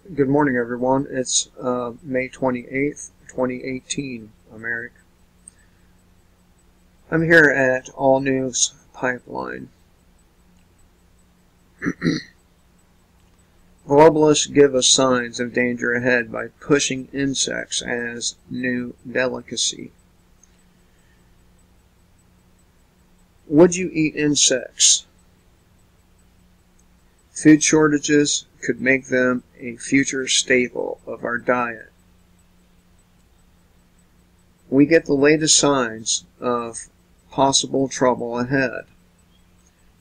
Good morning, everyone. It's May 28th, 2018. I'm Eric. I'm here at All News Pipeline. Globalists give us signs of danger ahead by pushing insects as new delicacy. Would you eat insects? Food shortages could make them a future staple of our diet. We get the latest signs of possible trouble ahead.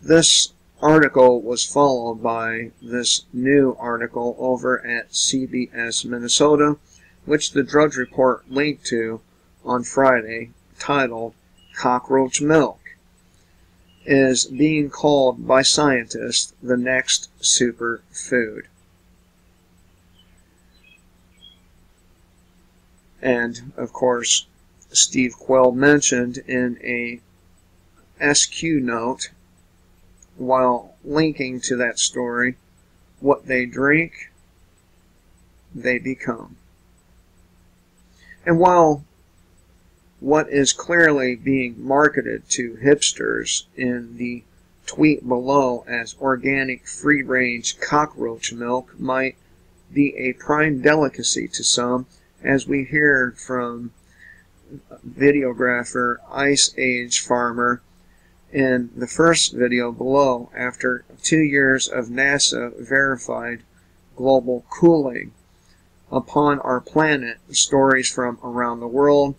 This article was followed by this new article over at CBS Minnesota, which the Drudge Report linked to on Friday, titled "Cockroach Milk is being called by scientists the next superfood." And, of course, Steve Quayle mentioned in a SQ note, while linking to that story, what they drink, they become. And while what is clearly being marketed to hipsters in the tweet below as organic free-range cockroach milk might be a prime delicacy to some, as we hear from videographer Ice Age Farmer in the first video below, after 2 years of NASA verified global cooling upon our planet, stories from around the world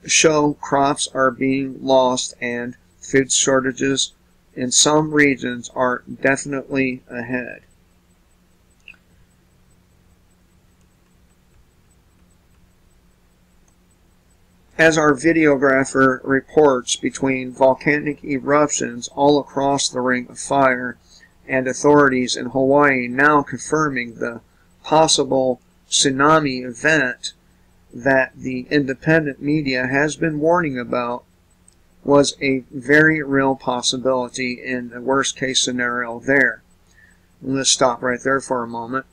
show crops are being lost and food shortages in some regions are definitely ahead. As our videographer reports, between volcanic eruptions all across the Ring of Fire and authorities in Hawaii now confirming the possible tsunami event that the independent media has been warning about, was a very real possibility in the worst case scenario there. Let's stop right there for a moment.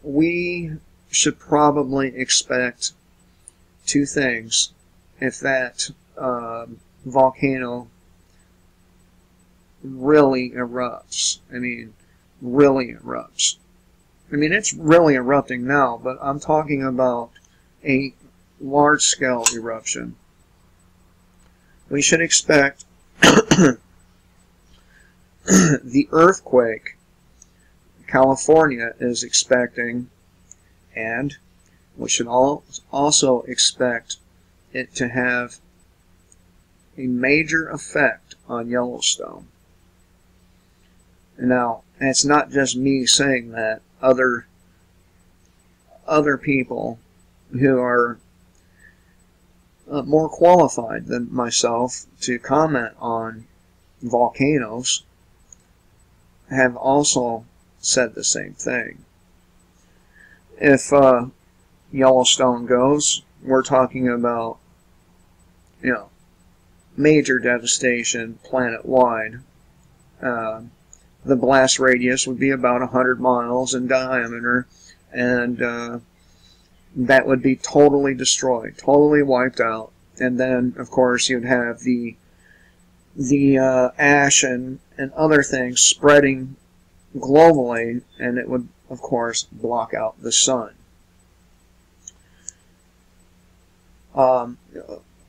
We should probably expect two things if that volcano really erupts. Really erupts. It's really erupting now, but I'm talking about a large-scale eruption. We should expect the earthquake California is expecting, and we should also expect it to have a major effect on Yellowstone. Now, it's not just me saying that. Other people who are more qualified than myself to comment on volcanoes have also said the same thing. If Yellowstone goes, we're talking about, major devastation planet-wide. The blast radius would be about 100 miles in diameter, and that would be totally destroyed, totally wiped out. And then, of course, you'd have the ash and other things spreading globally, and it would, of course, block out the sun.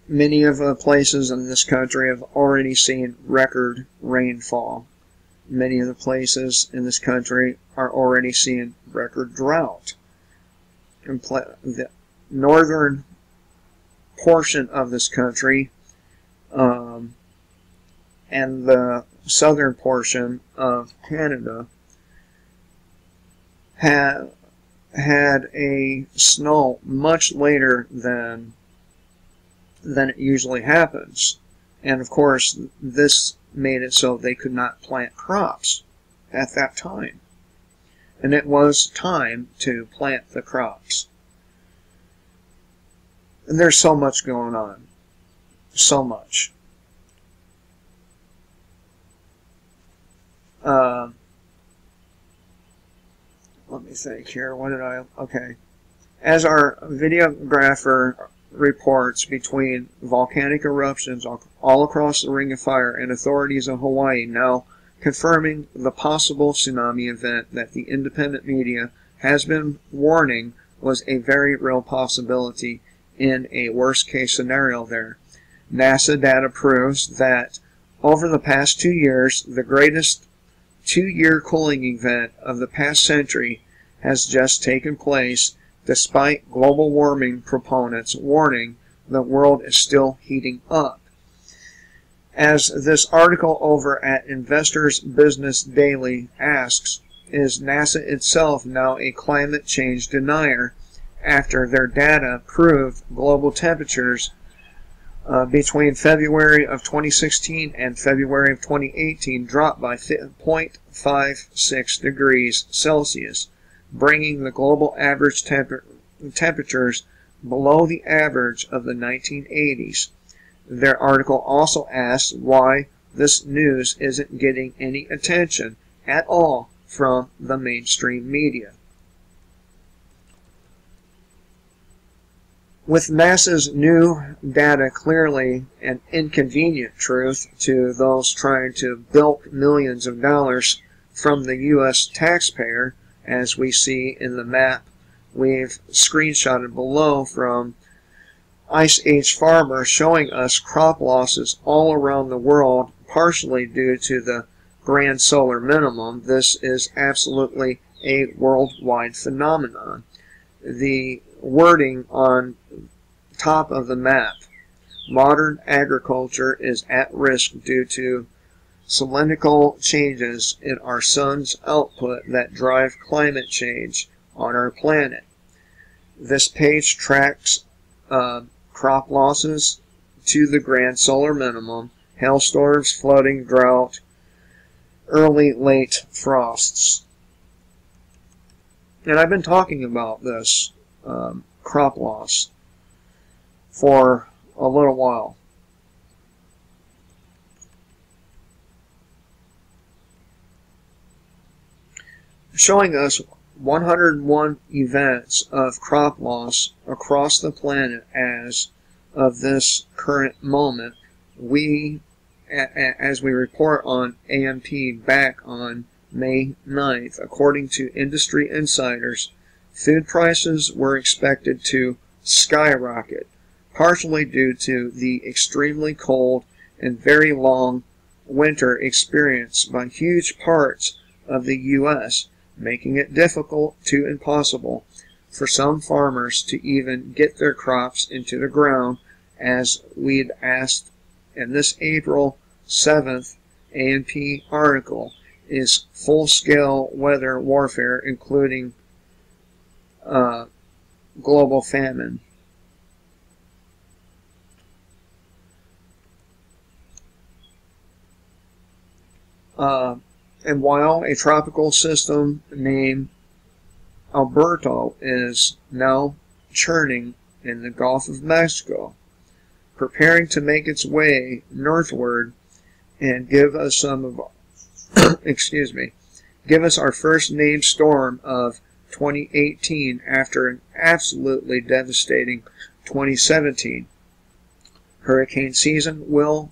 Many of the places in this country have already seen record rainfall. Many of the places in this country are already seeing record drought. The northern portion of this country and the southern portion of Canada had a snow much later than it usually happens. And of course, this made it so they could not plant crops at that time. And it was time to plant the crops. And there's so much going on. So much. think here. What did I... Okay. As our videographer reports between volcanic eruptions all across the Ring of Fire and authorities in Hawaii now confirming the possible tsunami event that the independent media has been warning was a very real possibility in a worst-case scenario there. NASA data proves that over the past 2 years, the greatest 2-year cooling event of the past century has just taken place, despite global warming proponents warning the world is still heating up. As this article over at Investors Business Daily asks, is NASA itself now a climate change denier after their data proved global temperatures between February of 2016 and February of 2018 dropped by 0.56 degrees Celsius, bringing the global average temperatures below the average of the 1980s. Their article also asks why this news isn't getting any attention at all from the mainstream media. With NASA's new data clearly an inconvenient truth to those trying to bilk millions of dollars from the U.S. taxpayer, as we see in the map we've screenshotted below from Ice Age Farmer, showing us crop losses all around the world, partially due to the grand solar minimum. This is absolutely a worldwide phenomenon. The wording on top of the map: modern agriculture is at risk due to cylindrical changes in our sun's output that drive climate change on our planet. This page tracks crop losses to the grand solar minimum, hailstorms, flooding, drought, early, late frosts. And I've been talking about this crop loss for a little while. Showing us 101 events of crop loss across the planet as of this current moment. As we report on AMP back on May 9th, according to industry insiders, food prices were expected to skyrocket, partially due to the extremely cold and very long winter experienced by huge parts of the U.S., making it difficult to impossible for some farmers to even get their crops into the ground, as we'd asked in this April 7th AMP article. Is full-scale weather warfare, including global famine. And while a tropical system named Alberto is now churning in the Gulf of Mexico, preparing to make its way northward and give us some of give us our first named storm of 2018 after an absolutely devastating 2017. Hurricane season will,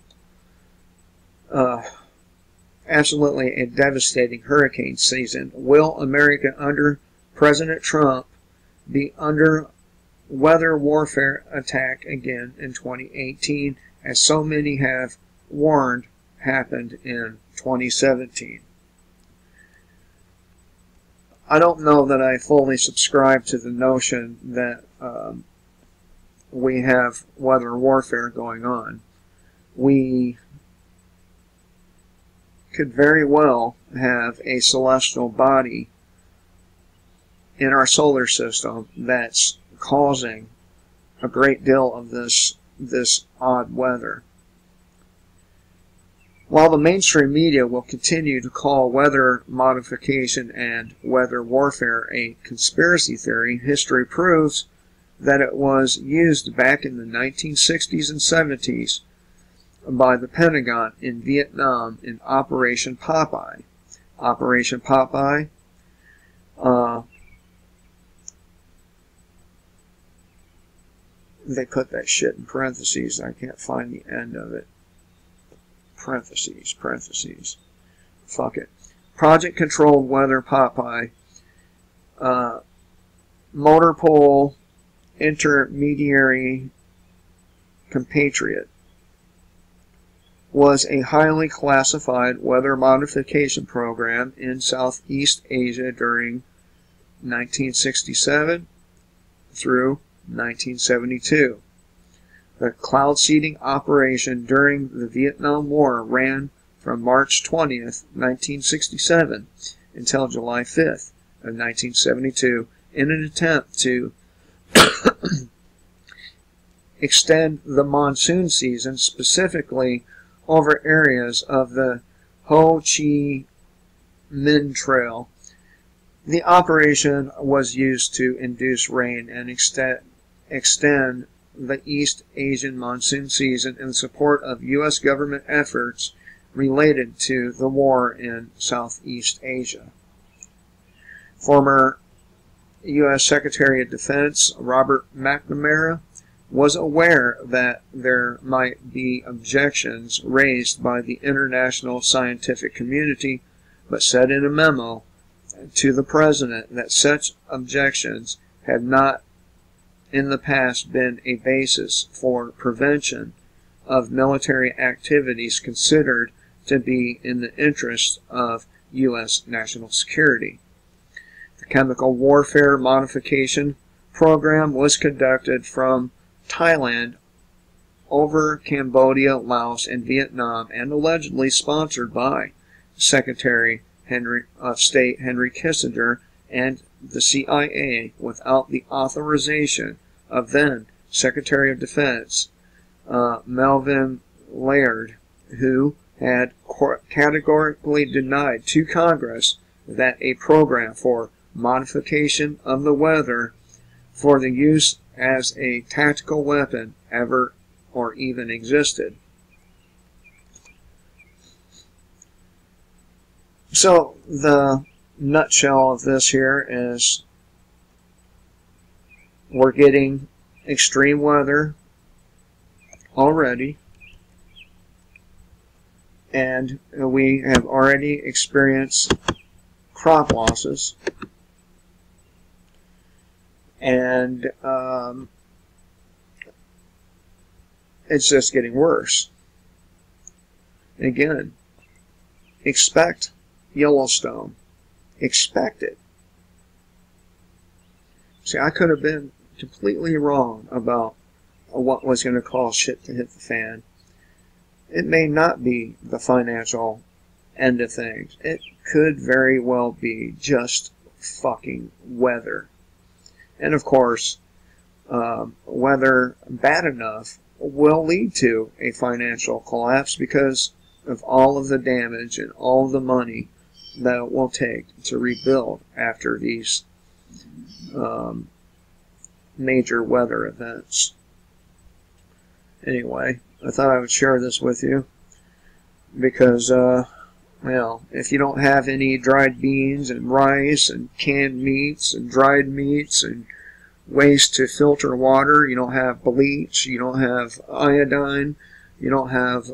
absolutely a devastating hurricane season. Will America under President Trump be under weather warfare attack again in 2018, as so many have warned happened in 2017? I don't know that I fully subscribe to the notion that we have weather warfare going on. We could very well have a celestial body in our solar system that's causing a great deal of this odd weather. While the mainstream media will continue to call weather modification and weather warfare a conspiracy theory, history proves that it was used back in the 1960s and 70s by the Pentagon in Vietnam in Operation Popeye. Operation Popeye They put that shit in parentheses. I can't find the end of it. Parentheses. Fuck it. Project Controlled Weather Popeye. Motor Pole Intermediary Compatriot was a highly classified weather modification program in Southeast Asia during 1967 through 1972. The cloud seeding operation during the Vietnam War ran from March 20th, 1967 until July 5th of 1972 in an attempt to extend the monsoon season specifically over areas of the Ho Chi Minh Trail. The operation was used to induce rain and extend the East Asian monsoon season in support of U.S. government efforts related to the war in Southeast Asia. Former U.S. Secretary of Defense Robert McNamara was aware that there might be objections raised by the international scientific community, but said in a memo to the President that such objections had not in the past been a basis for prevention of military activities considered to be in the interest of U.S. national security. The Chemical Warfare Modification Program was conducted from Thailand over Cambodia, Laos, and Vietnam, and allegedly sponsored by Secretary of State Henry Kissinger and the CIA without the authorization of then Secretary of Defense Melvin Laird, who had categorically denied to Congress that a program for modification of the weather for the use as a tactical weapon ever or even existed. So the nutshell of this here is we're getting extreme weather already, and we have already experienced crop losses, and it's just getting worse. Again, expect Yellowstone. Expect it. See, I could have been completely wrong about what was going to cause shit to hit the fan. It may not be the financial end of things. It could very well be just fucking weather. And of course, weather bad enough will lead to a financial collapse because of all of the damage and all of the money that it will take to rebuild after these major weather events. Anyway, I thought I would share this with you because, well, if you don't have any dried beans and rice and canned meats and dried meats and ways to filter water, you don't have bleach, you don't have iodine, you don't have,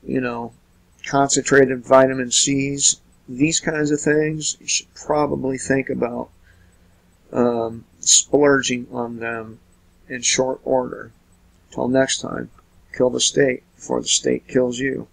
you know, concentrated vitamin C's, these kinds of things, you should probably think about splurging on them in short order. Till next time, kill the state before the state kills you.